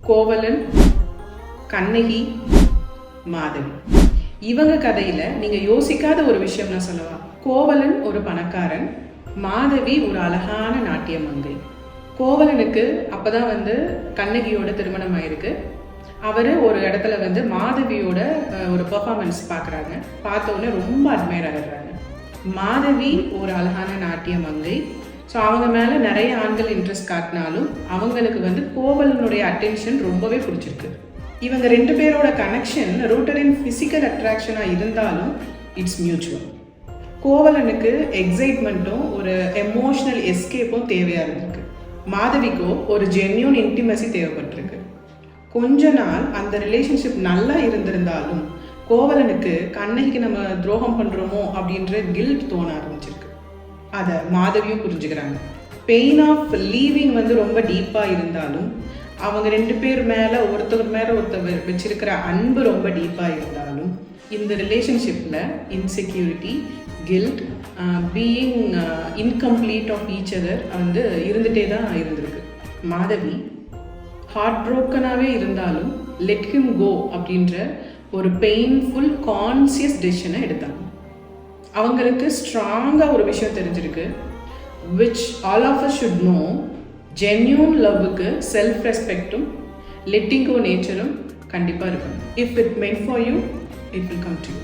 கோவலன், கண்ணகி, மாதவி. இவங்க கதையில நீங்க யோசிக்காத ஒரு விஷயம் நான் சொல்லவா? கோவலன் ஒரு பணக்காரன், மாதவி ஒரு அழகான நாட்டிய மங்கை. கோவலனுக்கு அப்பதான் கண்ணகியோட திருமணம் ஆயிருக்கு. அவர் ஒரு இடத்துல மாதவியோட ஒரு பெர்ஃபார்மன்ஸ் பார்க்குறாங்க. பார்த்தோன்னே ரொம்ப அட்மையர் ஆகிடுறாங்க. மாதவி ஒரு அழகான நாட்டிய மங்கை. ஸோ அவங்க மேலே நிறைய ஆண்கள் இன்ட்ரெஸ்ட் காட்டினாலும் அவங்களுக்கு கோவலனுடைய அட்டென்ஷன் ரொம்பவே பிடிச்சிருக்கு. இவங்க 2 பேரோட கனெக்ஷன் ரூட்டட் இன் ஃபிசிக்கல் அட்ராக்ஷனாக இருந்தாலும் இட்ஸ் மியூச்சுவல். கோவலனுக்கு எக்ஸைட்மெண்ட்டும் ஒரு எமோஷ்னல் எஸ்கேப்பும் தேவையாக இருந்திருக்கு. மாதவிக்கோ ஒரு ஜென்யூன் இன்டிமசி தேவைப்பட்டிருக்கு. கொஞ்ச நாள் அந்த ரிலேஷன்ஷிப் நல்லா இருந்திருந்தாலும் கோவலனுக்கு கண்ணகிக்கு நம்ம துரோகம் பண்ணுறோமோ அப்படின்ற கில்ட் தோண ஆரம்பிச்சிருக்கு. அதை மாதவியும் புரிஞ்சுக்கிறாங்க. பெயின் ஆஃப் லீவிங் ரொம்ப டீப்பாக இருந்தாலும் அவங்க 2 பேர் மேலே ஒருத்தர் வச்சிருக்கிற அன்பு ரொம்ப டீப்பாக இருந்தாலும் இந்த ரிலேஷன்ஷிப்பில் insecurity, guilt, being incomplete of each other இருந்துகிட்டே தான் இருந்திருக்கு. மாதவி ஹார்ட் ப்ரோக்கனாகவே இருந்தாலும் லெட் ஹிம் கோ அப்படின்ற ஒரு பெயின்ஃபுல் கான்சியஸ் டெசிஷனை எடுத்தாங்க. அவங்களுக்கு ஸ்ட்ராங்காக ஒரு விஷயம் தெரிஞ்சிருக்கு, which all of us should know. Genuine லவ்வுக்கு செல்ஃப் ரெஸ்பெக்டும் லெட்டிங் கோ நேச்சரும் கண்டிப்பாக இருக்கணும். If it meant for you, it will come to you.